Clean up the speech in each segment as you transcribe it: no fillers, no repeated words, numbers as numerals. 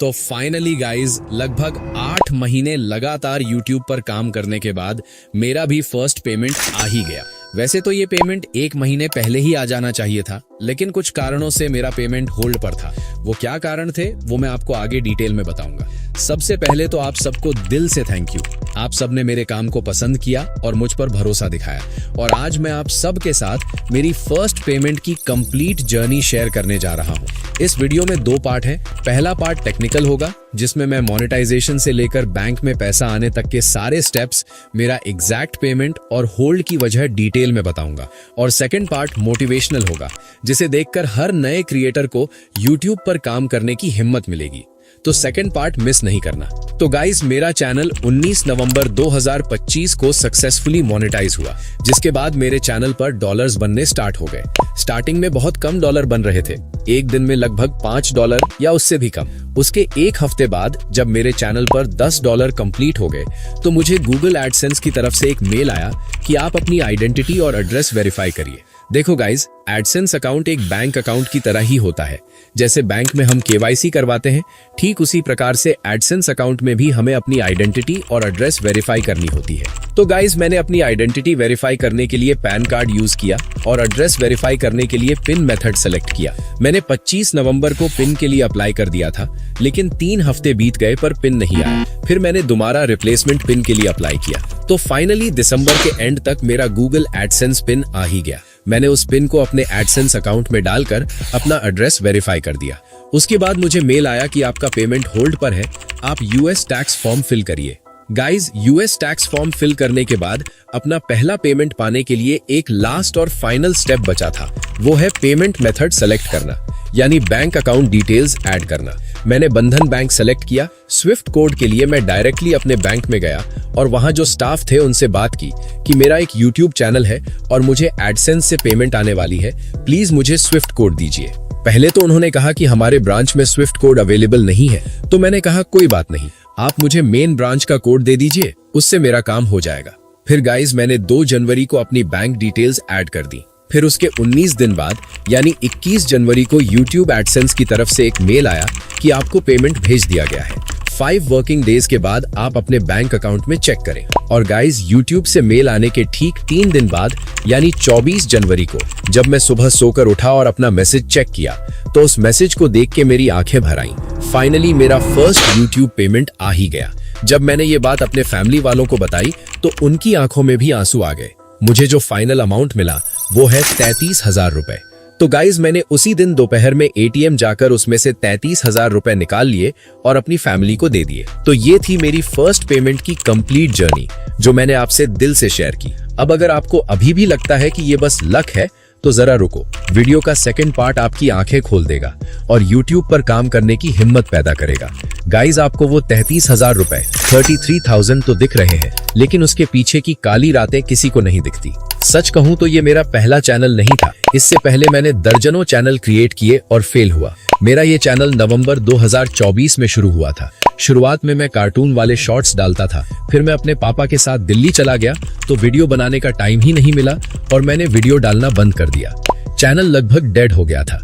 तो finally guys लगभग 8 महीने लगातार YouTube पर काम करने के बाद मेरा भी फर्स्ट पेमेंट आ ही गया। वैसे तो ये पेमेंट 1 महीने पहले ही आ जाना चाहिए था, लेकिन कुछ कारणों से मेरा पेमेंट होल्ड पर था। वो क्या कारण थे वो मैं आपको आगे डिटेल में बताऊंगा। सबसे पहले तो आप सबको दिल से थैंक यू। आप सबने मेरे काम को पसंद किया और मुझ पर भरोसा दिखाया, और आज मैं आप सब के साथ मेरी फर्स्ट पेमेंट की कंप्लीट जर्नी शेयर करने जा रहा हूँ। इस वीडियो में 2 पार्ट है। पहला पार्ट टेक्निकल होगा, जिसमें मैं मोनेटाइजेशन से लेकर बैंक में पैसा आने तक के सारे स्टेप्स, मेरा एग्जैक्ट पेमेंट और होल्ड की वजह डिटेल में बताऊंगा। और सेकंड पार्ट मोटिवेशनल होगा, जिसे देखकर हर नए क्रिएटर को यूट्यूब पर काम करने की हिम्मत मिलेगी। तो सेकंड पार्ट मिस नहीं करना। तो गाइस, मेरा चैनल 19 नवंबर 2025 को सक्सेसफुली मोनेटाइज हुआ, जिसके बाद मेरे चैनल पर डॉलर्स बनने स्टार्ट हो गए। स्टार्टिंग में बहुत कम डॉलर बन रहे थे, एक दिन में लगभग $5 या उससे भी कम। उसके 1 हफ्ते बाद जब मेरे चैनल पर $10 कंप्लीट हो गए, तो मुझे गूगल एडसेंस की तरफ से एक मेल आया कि आप अपनी आइडेंटिटी और एड्रेस वेरीफाई करिए। देखो गाइज, एडसेंस अकाउंट एक बैंक अकाउंट की तरह ही होता है। जैसे बैंक में हम KYC करवाते हैं, ठीक उसी प्रकार से एडसेंस अकाउंट में भी हमें अपनी आइडेंटिटी और एड्रेस वेरीफाई करनी होती है। तो गाइज, मैंने अपनी आइडेंटिटी वेरीफाई करने के लिए पैन कार्ड यूज किया और एड्रेस वेरीफाई करने के लिए पिन मेथड सेलेक्ट किया। मैंने 25 नवंबर को पिन के लिए अप्लाई कर दिया था, लेकिन 3 हफ्ते बीत गए पर पिन नहीं आया। फिर मैंने दोबारा रिप्लेसमेंट पिन के लिए अप्लाई किया, तो फाइनली दिसंबर के एंड तक मेरा गूगल एडसेंस पिन आ ही गया। मैंने उस पिन को अपने एडसेंस अकाउंट में डालकर अपना एड्रेस वेरीफाई कर दिया। उसके बाद मुझे मेल आया कि आपका पेमेंट होल्ड पर है, आप US टैक्स फॉर्म फिल करिए। Guys, US tax form fill करने के बाद अपना पहला पेमेंट पाने के लिए एक लास्ट और फाइनल स्टेप बचा था। वो है पेमेंट मेथड सेलेक्ट करना, यानी बैंक अकाउंट डिटेल्स ऐड करना। मैंने बंधन बैंक सेलेक्ट किया। स्विफ्ट कोड के लिए मैं डायरेक्टली अपने बैंक में गया और वहां जो स्टाफ थे उनसे बात की कि मेरा एक YouTube चैनल है और मुझे एडसेंस से पेमेंट आने वाली है, प्लीज मुझे स्विफ्ट कोड दीजिए। पहले तो उन्होंने कहा कि हमारे ब्रांच में स्विफ्ट कोड अवेलेबल नहीं है, तो मैंने कहा कोई बात नहीं, आप मुझे मेन ब्रांच का कोड दे दीजिए, उससे मेरा काम हो जाएगा। फिर गाइज, मैंने 2 जनवरी को अपनी बैंक डिटेल्स ऐड कर दी। फिर उसके 19 दिन बाद यानी 21 जनवरी को YouTube एडसेंस की तरफ से एक मेल आया कि आपको पेमेंट भेज दिया गया है। 5 वर्किंग डेज के बाद आप अपने बैंक अकाउंट में चेक करें। और गाइज, YouTube से मेल आने के ठीक 3 दिन बाद यानी 24 जनवरी को जब मैं सुबह सोकर उठा और अपना मैसेज चेक किया, तो उस मैसेज को देख के मेरी आंखें भर आईं। फाइनली मेरा फर्स्ट YouTube पेमेंट आ ही गया। जब मैंने ये बात अपने फैमिली वालों को बताई तो उनकी आंखों में भी आंसू आ गए। मुझे जो फाइनल अमाउंट मिला वो है 33,000 रुपए। तो गाइज, मैंने उसी दिन दोपहर में ATM जाकर उसमें से 33,000 रुपए निकाल लिए और अपनी फैमिली को दे दिए। तो ये थी मेरी फर्स्ट पेमेंट की कंप्लीट जर्नी, जो मैंने आपसे दिल से शेयर की। अब अगर आपको अभी भी लगता है कि ये बस लक है, तो जरा रुको, वीडियो का सेकंड पार्ट आपकी आंखें खोल देगा और YouTube पर काम करने की हिम्मत पैदा करेगा। गाइज, आपको वो 33,000 रुपए 33,000 तो दिख रहे हैं, लेकिन उसके पीछे की काली रातें किसी को नहीं दिखती। सच कहूं तो ये मेरा पहला चैनल नहीं था। इससे पहले मैंने दर्जनों चैनल क्रिएट किए और फेल हुआ। मेरा ये चैनल नवंबर 2024 में शुरू हुआ था। शुरुआत में मैं कार्टून वाले शॉर्ट्स डालता था। फिर मैं अपने पापा के साथ दिल्ली चला गया, तो वीडियो बनाने का टाइम ही नहीं मिला और मैंने वीडियो डालना बंद कर दिया। चैनल लगभग डेड हो गया था।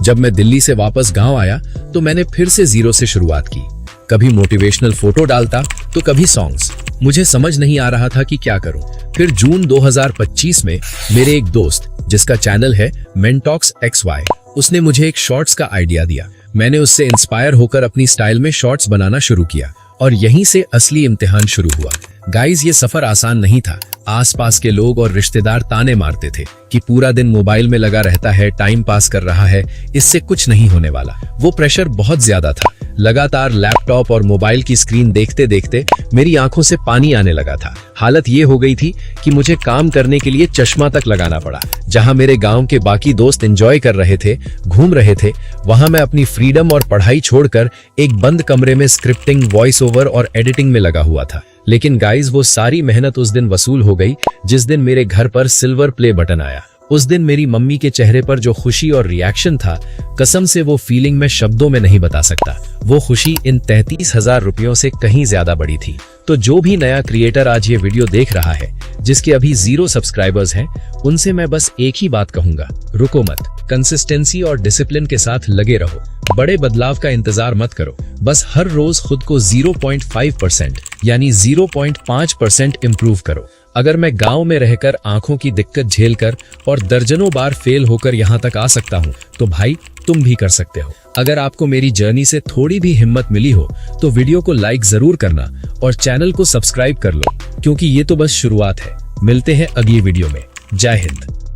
जब मैं दिल्ली से वापस गांव आया तो मैंने फिर से जीरो से शुरुआत की। कभी मोटिवेशनल फोटो डालता तो कभी सॉन्ग्स। मुझे समझ नहीं आ रहा था कि क्या करूं। फिर जून 2025 में मेरे एक दोस्त, जिसका चैनल है मेंटॉक्स XY, उसने मुझे एक शॉर्ट्स का आइडिया दिया। मैंने उससे इंस्पायर होकर अपनी स्टाइल में शॉर्ट्स बनाना शुरू किया और यहीं से असली इम्तिहान शुरू हुआ। गाइज, ये सफर आसान नहीं था। आसपास के लोग और रिश्तेदार ताने मारते थे कि पूरा दिन मोबाइल में लगा रहता है, टाइम पास कर रहा है, इससे कुछ नहीं होने वाला। वो प्रेशर बहुत ज्यादा था। लगातार लैपटॉप और मोबाइल की स्क्रीन देखते देखते मेरी आंखों से पानी आने लगा था। हालत ये हो गई थी कि मुझे काम करने के लिए चश्मा तक लगाना पड़ा। जहां मेरे गांव के बाकी दोस्त एंजॉय कर रहे थे, घूम रहे थे, वहां मैं अपनी फ्रीडम और पढ़ाई छोड़कर एक बंद कमरे में स्क्रिप्टिंग, वॉइस ओवर और एडिटिंग में लगा हुआ था। लेकिन गाइज, वो सारी मेहनत उस दिन वसूल हो गई जिस दिन मेरे घर पर सिल्वर प्ले बटन आया उस दिन मेरी मम्मी के चेहरे पर जो खुशी और रिएक्शन था, कसम से वो फीलिंग मैं शब्दों में नहीं बता सकता। वो खुशी इन 33,000 रुपयों से कहीं ज्यादा बड़ी थी। तो जो भी नया क्रिएटर आज ये वीडियो देख रहा है, जिसके अभी 0 सब्सक्राइबर्स हैं, उनसे मैं बस एक ही बात कहूंगा, रुको मत, कंसिस्टेंसी और डिसिप्लिन के साथ लगे रहो। बड़े बदलाव का इंतजार मत करो, बस हर रोज खुद को 0.5% यानी 0.5% इम्प्रूव करो। अगर मैं गांव में रहकर आंखों की दिक्कत झेलकर और दर्जनों बार फेल होकर यहाँ तक आ सकता हूँ, तो भाई तुम भी कर सकते हो। अगर आपको मेरी जर्नी से थोड़ी भी हिम्मत मिली हो तो वीडियो को लाइक जरूर करना और चैनल को सब्सक्राइब कर लो, क्योंकि ये तो बस शुरुआत है। मिलते हैं अगली वीडियो में। जय हिंद।